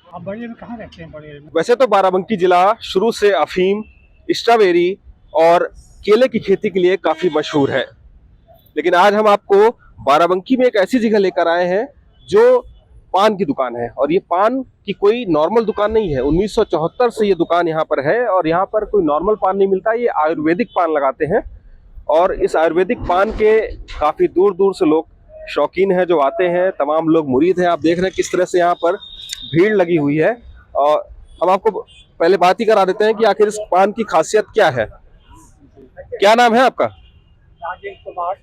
आप बड़े में कहाँ रहते हैं? बड़े में वैसे तो बाराबंकी जिला शुरू से अफीम, स्ट्रॉबेरी और केले की खेती के लिए काफी मशहूर है, लेकिन आज हम आपको बाराबंकी में एक ऐसी जगह लेकर आए हैं जो पान की दुकान है। और ये पान की कोई नॉर्मल दुकान नहीं है। 1974 से ये दुकान यहाँ पर है और यहाँ पर कोई नॉर्मल पान नहीं मिलता, ये आयुर्वेदिक पान लगाते हैं। और इस आयुर्वेदिक पान के काफी दूर दूर से लोग शौकीन हैं जो आते हैं, तमाम लोग मुरीद हैं। आप देख रहे हैं किस तरह से यहाँ पर भीड़ लगी हुई है। और हम आपको पहले बात ही करा देते हैं कि आखिर इस पान की खासियत क्या है। क्या नाम है आपका? राजेश कुमार।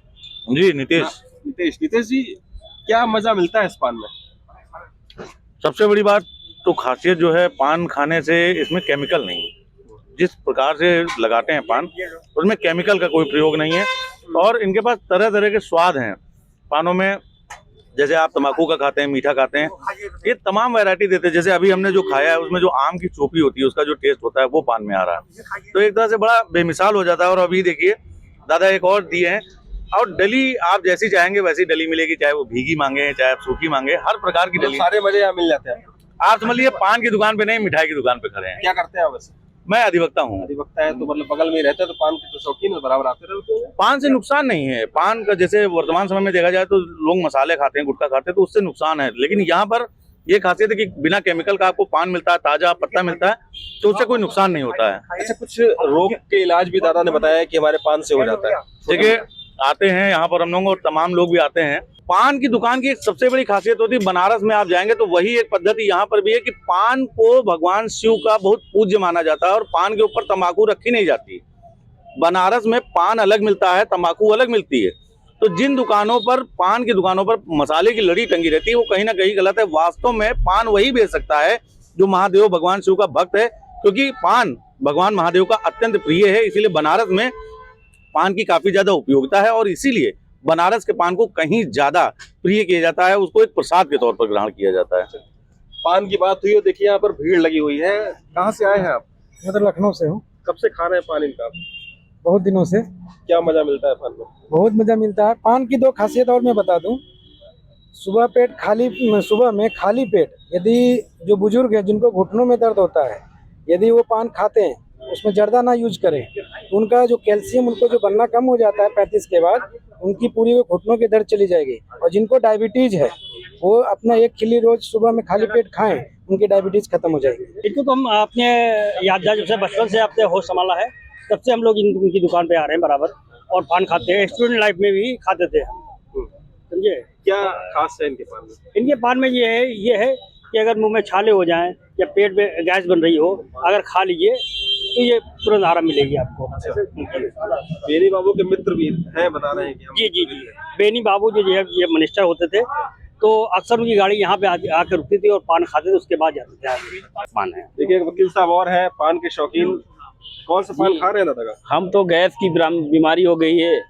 जी नितेश। नितेश जी, क्या मजा मिलता है इस पान में? सबसे बड़ी बात तो खासियत जो है पान खाने से, इसमें केमिकल नहीं। जिस प्रकार से लगाते हैं पान उसमें केमिकल का कोई प्रयोग नहीं है। और इनके पास तरह तरह के स्वाद हैं पानों में। जैसे आप तम्बाकू का खाते हैं, मीठा खाते हैं, ये तमाम वैरायटी देते हैं। जैसे अभी हमने जो खाया है उसमें जो आम की चोपी होती है उसका जो टेस्ट होता है वो पान में आ रहा है, तो एक तरह से बड़ा बेमिसाल हो जाता है। और अभी देखिए दादा एक और दिए हैं, और डली आप जैसी चाहेंगे वैसी डली मिलेगी, चाहे वो भीगी मांगे चाहे आप सूखी मांगे, हर प्रकार की डली। सारे मजे यहाँ मिल जाते हैं। आप समझ लीजिए पान की दुकान पे नहीं, मिठाई की दुकान पे खड़े हैं। क्या करते हैं वैसे? मैं अधिवक्ता हूँ। अधिवक्ता है तो मतलब बगल में ही रहते हैं, तो पान के तो शौकीन है, बराबर आते रहते हैं। पान से नुकसान नहीं है। पान का जैसे वर्तमान समय में देखा जाए तो लोग मसाले खाते हैं, गुटखा खाते हैं, तो उससे नुकसान है। लेकिन यहाँ पर ये खासियत है कि बिना केमिकल का आपको पान मिलता है, ताजा पत्ता मिलता है, तो उससे कोई नुकसान नहीं होता है। अच्छा, कुछ रोग के इलाज भी दादा ने बताया कि हमारे पान से हो जाता है। देखिए आते हैं यहाँ पर हम लोग, और तमाम लोग भी आते हैं। पान की दुकान की एक सबसे बड़ी खासियत होती है, बनारस में आप जाएंगे तो वही एक पद्धति यहाँ पर भी है कि पान को भगवान शिव का बहुत पूज्य माना जाता है और पान के ऊपर तंबाकू रखी नहीं जाती। बनारस में पान अलग मिलता है, तंबाकू अलग मिलती है। तो जिन दुकानों पर, पान की दुकानों पर मसाले की लड़ी टंगी रहती है वो कहीं ना कहीं गलत है। वास्तव में पान वही बेच सकता है जो महादेव भगवान शिव का भक्त है, क्योंकि पान भगवान महादेव का अत्यंत प्रिय है। इसीलिए बनारस में पान की काफी ज्यादा उपयोगिता है और इसीलिए बनारस के पान को कहीं ज्यादा प्रिय किया जाता है, उसको एक प्रसाद के तौर पर ग्रहण किया जाता है। पान की बात हुई और देखिए यहाँ पर भीड़ लगी हुई है। कहाँ से आए हैं आप? मैं तो लखनऊ से हूँ। कब से खा रहे हैं पान इनका? बहुत दिनों से। क्या मजा मिलता है पान में? बहुत मजा मिलता है। पान की दो खासियत और मैं बता दूं। सुबह में खाली पेट यदि जो बुजुर्ग है जिनको घुटनों में दर्द होता है, यदि वो पान खाते हैं, उसमें जर्दा ना यूज करें, तो उनका जो कैल्शियम उनको जो बनना कम हो जाता है 35 के बाद, उनकी पूरी वो घुटनों की दर्द चली जाएगी। और जिनको डायबिटीज है वो अपना एक खिल्ली रोज सुबह में खाली पेट खाएं, उनकी डायबिटीज खत्म हो जाएगी। इनको तो हम अपने याददाश्त जब से बचपन से अपने होश संभाला है तब से हम लोग इनकी दुकान पे आ रहे हैं बराबर, और पान खाते हैं। स्टूडेंट लाइफ में भी खाते थे हम, समझे। क्या खास है इनके पान में? इनके पान में ये है कि अगर मुंह में छाले हो जाएं या पेट में गैस बन रही हो, अगर खा लीजिए तो ये तुरंत आराम मिलेगी आपको। बेनी बाबू के मित्र भी हैं, बता रहे हैं कि जी जी जी, बेनी बाबू जो है ये मिनिस्टर होते थे, तो अक्सर उनकी गाड़ी यहाँ पे आकर रुकती थी और पान खाते थे, उसके बाद जाते थे। पान है। देखिए वकील साहब और है पान के शौकीन। कौन सा पान खा रहे हैं दादा? हम तो गैस की बीमारी हो गई है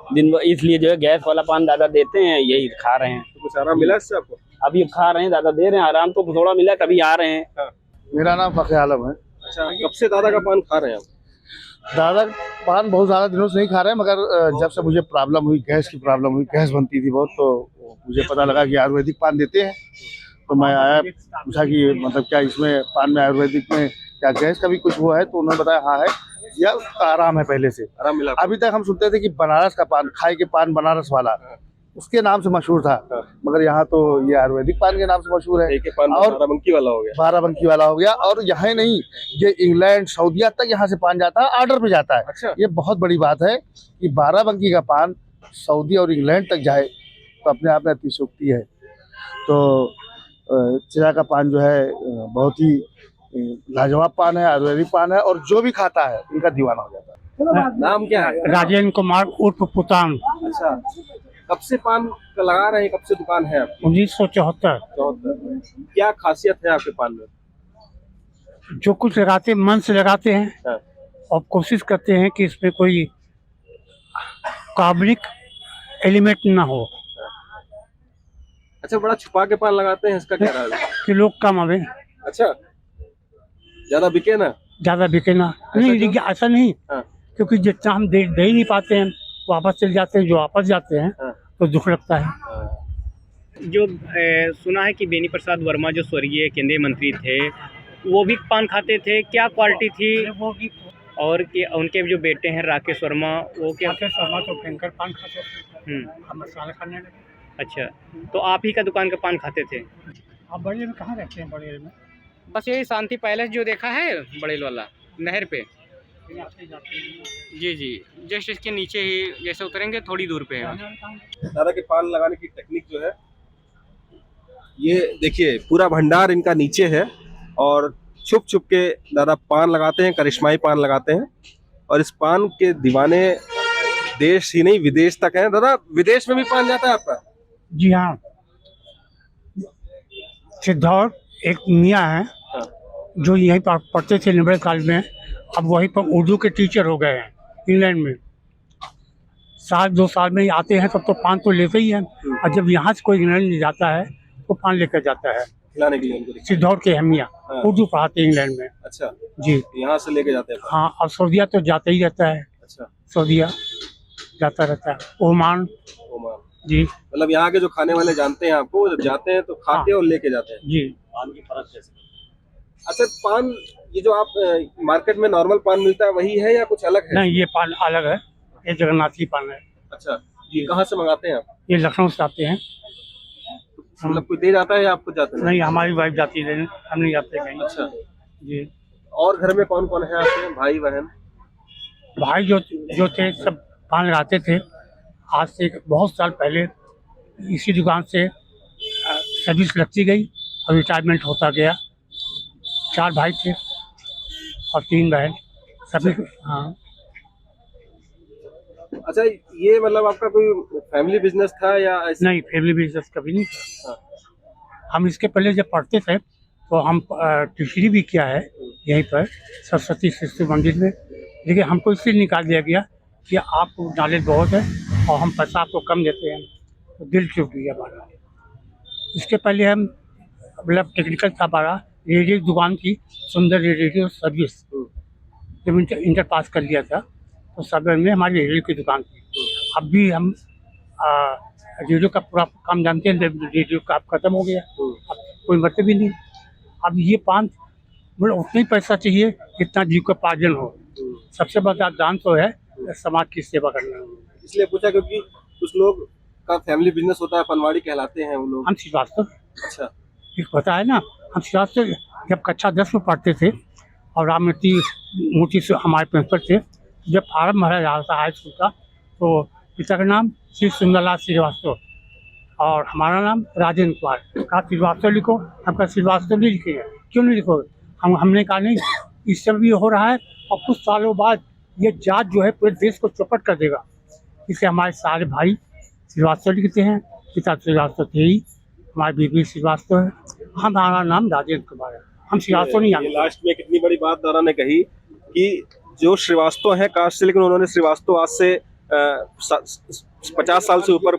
दिन, इसलिए जो है गैस वाला पान दादा देते हैं, यही खा रहे हैं। तो कुछ आराम मिला इससे आपको? अभी खा रहे हैं, दादा दे रहे हैं आराम, तो थोड़ा मिला तभी आ रहे हैं। हाँ। मेरा नाम फखर आलम है। अच्छा, कब से दादा का पान खा रहे हैं आप? दादा पान बहुत ज़्यादा दिनों से नहीं खा रहे हैं, मगर जब से मुझे प्रॉब्लम हुई, गैस की प्रॉब्लम हुई, गैस बनती थी बहुत, तो मुझे पता लगा कि आयुर्वेदिक पान देते हैं। तो मैं आया, पूछा कि मतलब क्या इसमें पान में आयुर्वेदिक में क्या गैस का भी कुछ वो है, तो उन्होंने बताया हाँ है, या आराम है, पहले से आराम मिला। अभी तक हम सुनते थे कि बनारस का पान, खाई के पान बनारस वाला, उसके नाम से मशहूर था, मगर यहाँ तो ये आयुर्वेदिक पान के नाम से मशहूर है। एक पान और बाराबंकी वाला हो गया। बाराबंकी वाला हो गया, और यहाँ नहीं, ये इंग्लैंड सऊदीया तक यहाँ से पान जाता है, ऑर्डर पे जाता है। अच्छा। ये बहुत बड़ी बात है कि बाराबंकी का पान सऊदी और इंग्लैंड तक जाए, तो अपने आप में अतिशयोक्ति है। तो चिरा का पान जो है बहुत ही लाजवाब पान है, आयुर्वेदिक पान है, और जो भी खाता है इनका दीवाना हो जाता है। नाम क्या है? राजेंद्र कुमार उर्फ पुतान। अच्छा, कब से पान का लगा रहे हैं? कब से दुकान है आपकी? 1974। 74। क्या खासियत है आपके पान में? जो कुछ लगाते मन से लगाते हैं, हाँ। और कोशिश करते हैं कि इसमें कोई कार्बनिक एलिमेंट ना हो, अच्छा, बड़ा छुपा के पान लगाते हैं, इसका क्या राज है? कि लोग कम आवे, अच्छा, ज्यादा बिके ना? ज्यादा बिके ना। नहीं देखिए, ऐसा नहीं, हाँ। क्योंकि जितना हम दे ही नहीं पाते हैं, वापस चले जाते हैं, जो वापस जाते हैं हाँ। तो दुख लगता है। हाँ। जो सुना है कि बेनी प्रसाद वर्मा जो स्वर्गीय केंद्रीय मंत्री थे वो भी पान खाते थे, क्या क्वालिटी थी? वो भी और कि उनके जो बेटे हैं राकेश वर्मा वो क्या? खाते शर्मा तो भयंकर पान खाते थे, हम्म, हम मसाला खाने लगे। अच्छा, तो आप ही का दुकान का पान खाते थे? आप बड़े में कहाँ रहते हैं? बड़े में बस यही शांति पैलेस जो देखा है बड़ेल वाला नहर पे, आते जाते हैं। जी जी, जस्ट इसके नीचे ही जैसे उतरेंगे थोड़ी दूर पे है। दादा के पान लगाने की टेक्निक जो है, ये देखिए पूरा भंडार इनका नीचे है और छुप छुप के दादा पान लगाते हैं, करिश्माई पान लगाते हैं। और इस पान के दीवाने देश ही नहीं विदेश तक हैं। दादा विदेश में भी पान जाता है आपका? जी हाँ, सिद्धौर एक मियाँ है जो यहीं पर पढ़ते थे लिबरल कॉलेज में, अब वहीं पर उर्दू के टीचर हो गए हैं इंग्लैंड में। साल 2 साल में ही आते हैं तब तो पान तो लेते ही हैं, और जब यहाँ से कोई इंग्लैंड नहीं जाता है तो पान लेकर जाता है। खिलाने के लिए उनको? सिद्धौर के हमिया हाँ। उर्दू पढ़ाते हैं इंग्लैंड में। अच्छा, जी यहाँ से लेके जाते हैं? हाँ, और सऊदिया तो जाता ही रहता है। अच्छा, सऊदिया जाता रहता है, ओमान। ओमान। जी मतलब यहाँ के जो खाने वाले जानते हैं आपको, जब जाते हैं तो खाते हैं और लेके जाते हैं। जी। पान की फर्क कैसे? अच्छा, पान ये जो आप मार्केट में नॉर्मल पान मिलता है वही है या कुछ अलग है? नहीं, ये पान अलग है, ये जगन्नाथी पान है। अच्छा जी, कहाँ से मंगाते हैं आप? ये लखनऊ से आते हैं। मतलब कोई दे जाता है या आप खुद जाते हैं? नहीं, हमारी वाइफ जाती है, हम नहीं जाते कहीं। अच्छा जी। और घर में कौन कौन है आपके भाई बहन? भाई जो थे सब पान लगाते थे। आज से बहुत साल पहले इसी दुकान से सर्विस लगती गई और रिटायरमेंट होता गया। 4 भाई थे और 3 बहन, सभी। हाँ। अच्छा, ये मतलब आपका कोई फैमिली बिजनेस था या ऐसे? नहीं, फैमिली बिजनेस कभी नहीं था। हम इसके पहले जब पढ़ते थे तो हम ट्यूशरी भी किया है यहीं पर सरस्वती शिशु मंदिर में, लेकिन हमको इसलिए निकाल दिया गया कि आपको नॉलेज बहुत है और हम पैसा आपको कम देते हैं, तो दिल टूट गया हमारा। इसके पहले हम मतलब टेक्निकल था हमारा, रेडियो दुकान थी, सुंदर रेडियो सर्विस। जब इंटर पास कर लिया था तो सब में हमारी रेडियो की दुकान थी। अब भी हम रेडियो का पूरा काम जानते हैं, रेडियो का अब खत्म हो गया, अब कोई मतलब ही नहीं। अब ये पान मतलब उतना ही पैसा चाहिए जितना जीव का पार्जन हो। सबसे बड़ा दान तो है समाज की सेवा करना। इसलिए पूछा क्योंकि कुछ लोग का फैमिली बिजनेस होता है, पनवाड़ी कहलाते हैं वो लोग। हम श्रीवास्तव, अच्छा, एक पता है ना, हम श्रीवास्तव जब कक्षा 10 में पढ़ते थे और राममूर्ति मूर्ति से हमारे प्रिंसिपल थे, जब फार्म भरा जा रहा था हाई स्कूल का, तो पिता का नाम श्री सुंदरलाल श्रीवास्तव और हमारा नाम राजेंद्र कुमार। कहा श्रीवास्तव लिखो, हम कहा श्रीवास्तव नहीं लिखेंगे। क्यों नहीं लिखोगे? हमने कहा नहीं, इस समय भी हो रहा है और कुछ सालों बाद ये जात जो है पूरे देश को चौपट कर देगा। इसलिए हमारे सारे भाई श्रीवास्तव लिखते हैं, पिता श्रीवास्तव थे ही, हमारी बीबी श्रीवास्तव है, हमारा नाम राजेंद्र कुमार है, हम श्रीवास्तव नहीं ये आते। लास्ट में कितनी बड़ी बात दादा ने कही कि जो श्रीवास्तव है कास्ट से, लेकिन उन्होंने श्रीवास्तव आज से 50 साल से ऊपर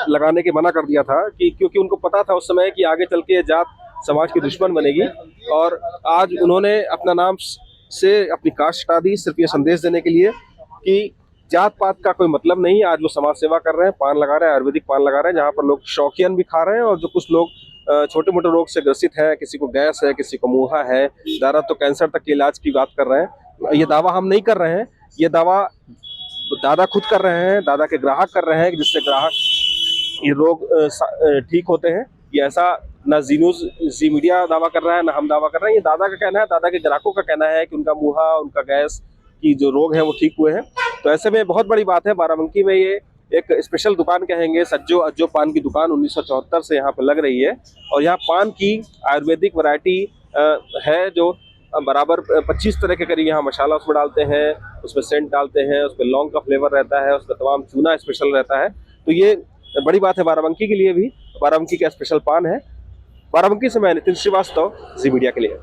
लगाने के मना कर दिया था कि क्योंकि उनको पता था उस समय कि आगे चल के ये जात समाज की दुश्मन बनेगी। और आज उन्होंने अपना नाम से अपनी कास्ट हटा दी, सिर्फ ये संदेश देने के लिए कि जात पात का कोई मतलब नहीं। आज वो समाज सेवा कर रहे हैं, पान लगा रहे हैं, आयुर्वेदिक पान लगा रहे हैं, जहाँ पर लोग शौकियन भी खा रहे हैं और जो कुछ लोग छोटे मोटे रोग से ग्रसित है, किसी को गैस है, किसी को मुहा है, दादा तो कैंसर तक के इलाज की बात कर रहे हैं। ये दावा हम नहीं कर रहे हैं, ये दावा दादा खुद कर रहे हैं, दादा के ग्राहक कर रहे हैं, जिससे ग्राहक ये रोग ठीक होते हैं। ये ऐसा ना जी न्यूज़ जी मीडिया दावा कर रहा है, ना हम दावा कर रहे हैं, ये दादा का कहना है, दादा के ग्राहकों का कहना है कि उनका मुहा, उनका गैस की जो रोग है वो ठीक हुए हैं। तो ऐसे में बहुत बड़ी बात है, बाराबंकी में ये एक स्पेशल दुकान कहेंगे, सज्जो अज्जो पान की दुकान 1974 से यहाँ पर लग रही है। और यहाँ पान की आयुर्वेदिक वैरायटी है जो बराबर 25 तरह के करीब यहाँ मसाला उसमें डालते हैं, उसमें सेंट डालते हैं, उसमें लौंग का फ्लेवर रहता है, उसमें तमाम चूना स्पेशल रहता है। तो ये बड़ी बात है बाराबंकी के लिए भी, बाराबंकी का स्पेशल पान है। बाराबंकी से मैं नितिन श्रीवास्तव, जी मीडिया के लिए।